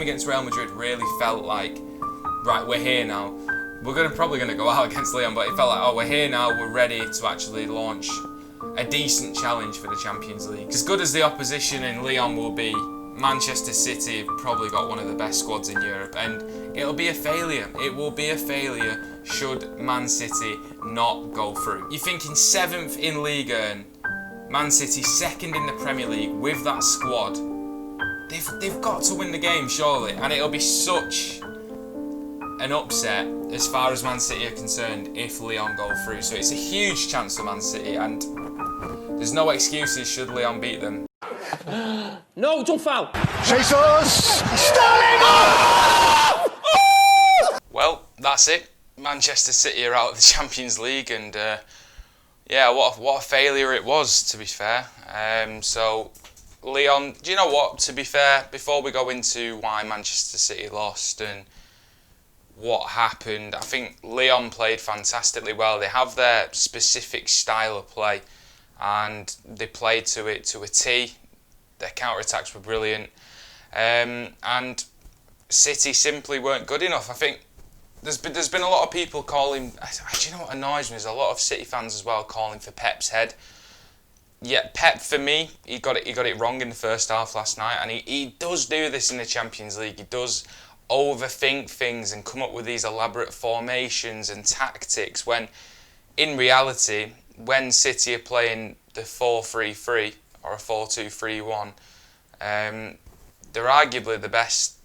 against Real Madrid really felt like, right, we're here now. We're probably going to go out against Lyon, but it felt like, oh, we're here now, we're ready to actually launch a decent challenge for the Champions League. As good as the opposition in Lyon will be, Manchester City have probably got one of the best squads in Europe, and it'll be a failure. It will be a failure should Man City not go through. You're thinking 7th in Liga and Man City 2nd in the Premier League with that squad. They've got to win the game, surely, and it'll be such an upset as far as Man City are concerned if Lyon go through. So it's a huge chance for Man City, and there's no excuses should Lyon beat them. No, don't foul. Jesus! Sterling! Well, that's it. Manchester City are out of the Champions League, and yeah, what a failure it was, to be fair. So Lyon, do you know what? To be fair, before we go into why Manchester City lost and what happened, I think Lyon played fantastically well. They have their specific style of play, and they played to it to a T. Their counter-attacks were brilliant, and City simply weren't good enough. I think there's been a lot of people calling. Do you know what annoys me? There's a lot of City fans as well calling for Pep's head. Yeah, Pep, for me, he got it wrong in the first half last night, and he does do this in the Champions League. He does overthink things and come up with these elaborate formations and tactics when, in reality, when City are playing the 4-3-3 or a 4-2-3-1, they're arguably the best,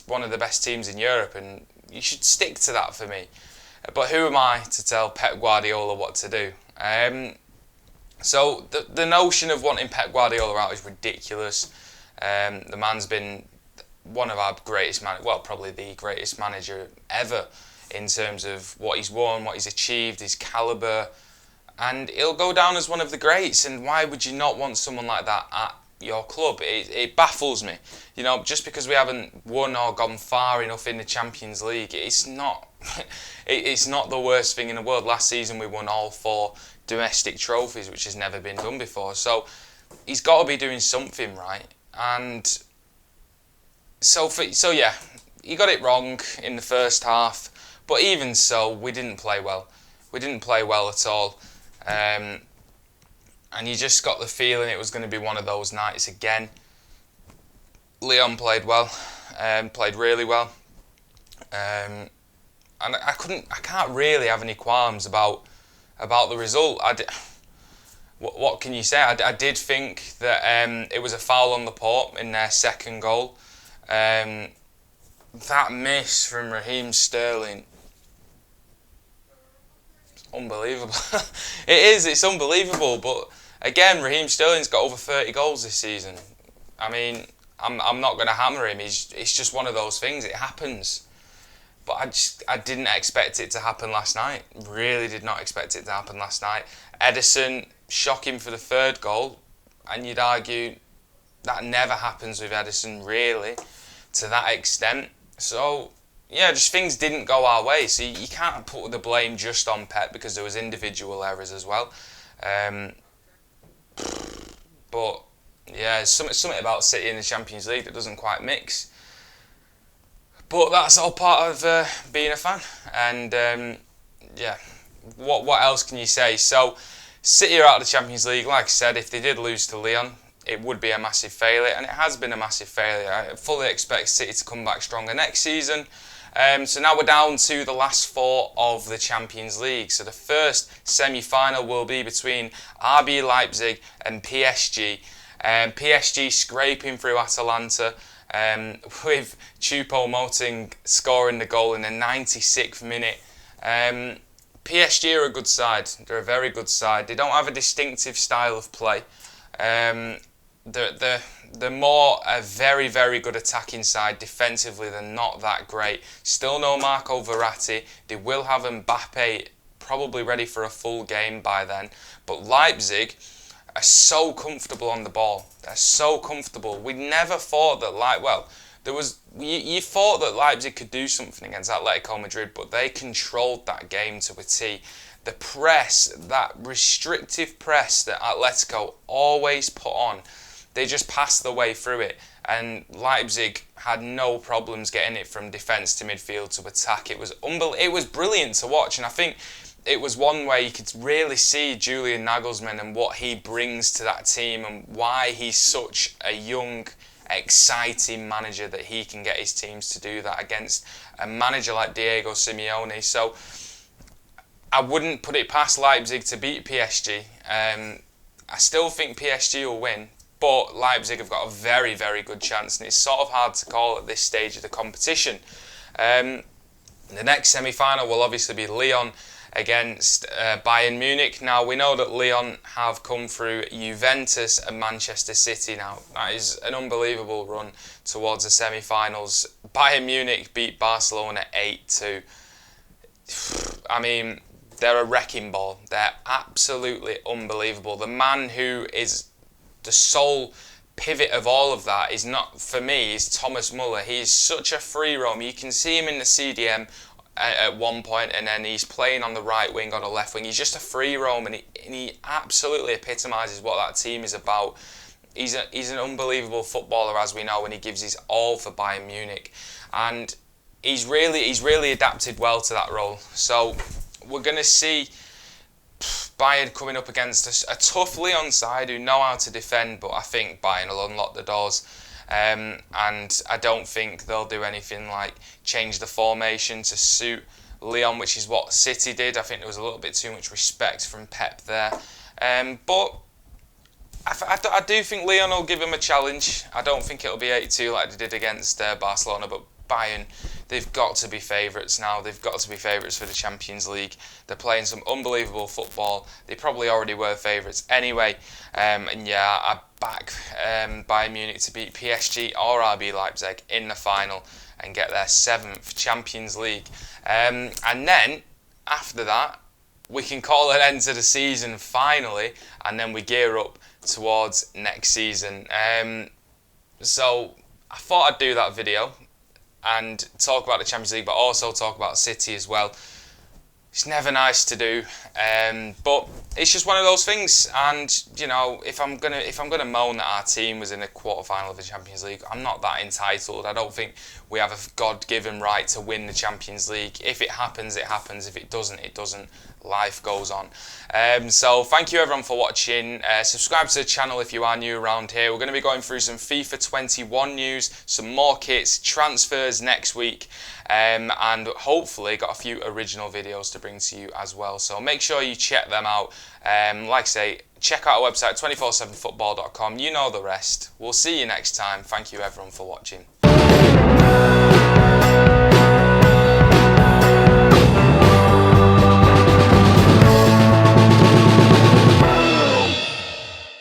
one of the best teams in Europe, and you should stick to that for me. But who am I to tell Pep Guardiola what to do? So the notion of wanting Pep Guardiola out is ridiculous. The man's been one of our greatest probably the greatest manager ever in terms of what he's won, what he's achieved, his calibre, and he'll go down as one of the greats. And why would you not want someone like that at your club? It baffles me. You know, just because we haven't won or gone far enough in the Champions League, it's not it's not the worst thing in the world. Last season we won all 4 domestic trophies, which has never been done before. So he's got to be doing something right. And so yeah, he got it wrong in the first half. But even so, we didn't play well. We didn't play well at all. And you just got the feeling it was going to be one of those nights again. Lyon played well, played really well. And I can't really have any qualms about the result. What can you say? I did think that it was a foul on Laporte in their second goal. That miss from Raheem Sterling, unbelievable. It's unbelievable. But again, Raheem Sterling's got over 30 goals this season. I mean, I'm not going to hammer him. It's just one of those things. It happens. But I didn't expect it to happen last night. Really did not expect it to happen last night. Ederson, shocking for the 3rd goal, and you'd argue that never happens with Ederson, really, to that extent. So yeah, just things didn't go our way. So you can't put the blame just on Pep, because there was individual errors as well. But yeah, there's something about City in the Champions League that doesn't quite mix. But that's all part of being a fan. And yeah, what else can you say? So City are out of the Champions League. Like I said, if they did lose to Lyon, it would be a massive failure, and it has been a massive failure. I fully expect City to come back stronger next season. So now we're down to the last 4 of the Champions League. So the first semi-final will be between RB Leipzig and PSG. PSG scraping through Atalanta, with Choupo-Moting scoring the goal in the 96th minute. PSG are a good side. They're a very good side. They don't have a distinctive style of play. They're more a very, very good attacking side. Defensively, they're not that great. Still no Marco Verratti. They will have Mbappe probably ready for a full game by then. But Leipzig are so comfortable on the ball. They're so comfortable. We never thought that, you thought that Leipzig could do something against Atletico Madrid, but they controlled that game to a T. The press, that restrictive press that Atletico always put on, they just passed the way through it. And Leipzig had no problems getting it from defence to midfield to attack. It was it was brilliant to watch, and I think it was one where you could really see Julian Nagelsmann and what he brings to that team and why he's such a young, exciting manager, that he can get his teams to do that against a manager like Diego Simeone. So I wouldn't put it past Leipzig to beat PSG. I still think PSG will win, but Leipzig have got a very, very good chance, and it's sort of hard to call at this stage of the competition. The next semi-final will obviously be Lyon against Bayern Munich. Now, we know that Lyon have come through Juventus and Manchester City. Now, that is an unbelievable run towards the semi-finals. Bayern Munich beat Barcelona 8-2. I mean, they're a wrecking ball. They're absolutely unbelievable. The man who is the sole pivot of all of that is not, for me, is Thomas Muller. He's such a free roam. You can see him in the CDM at one point, and then he's playing on the right wing, on the left wing. He's just a free roam, and he absolutely epitomises what that team is about. He's an unbelievable footballer, as we know, and he gives his all for Bayern Munich, and he's really adapted well to that role. So we're going to see Bayern coming up against a tough Lyon side who know how to defend, but I think Bayern will unlock the doors. And I don't think they'll do anything like change the formation to suit Lyon, which is what City did. I think there was a little bit too much respect from Pep there. But I do think Lyon will give him a challenge. I don't think it'll be 8-2 like they did against Barcelona, but Bayern, they've got to be favourites now. They've got to be favourites for the Champions League. They're playing some unbelievable football. They probably already were favourites anyway. And yeah, I back Bayern Munich to beat PSG or RB Leipzig in the final and get their 7th Champions League. And then, after that, we can call an end to the season finally, and then we gear up towards next season. So I thought I'd do that video and talk about the Champions League, but also talk about City as well. It's never nice to do, but it's just one of those things. And you know, if I'm gonna moan that our team was in a quarter-final of the Champions League, I'm not that entitled. I don't think we have a God-given right to win the Champions League. If it happens, it happens. If it doesn't, it doesn't. Life goes on. So thank you everyone for watching. Subscribe to the channel if you are new around here. We're going to be going through some FIFA 21 news, some more kits, transfers next week, and hopefully got a few original videos to bring to you as well. So make sure you check them out. Like I say, check out our website 247football.com. You know the rest. We'll see you next time. Thank you everyone for watching.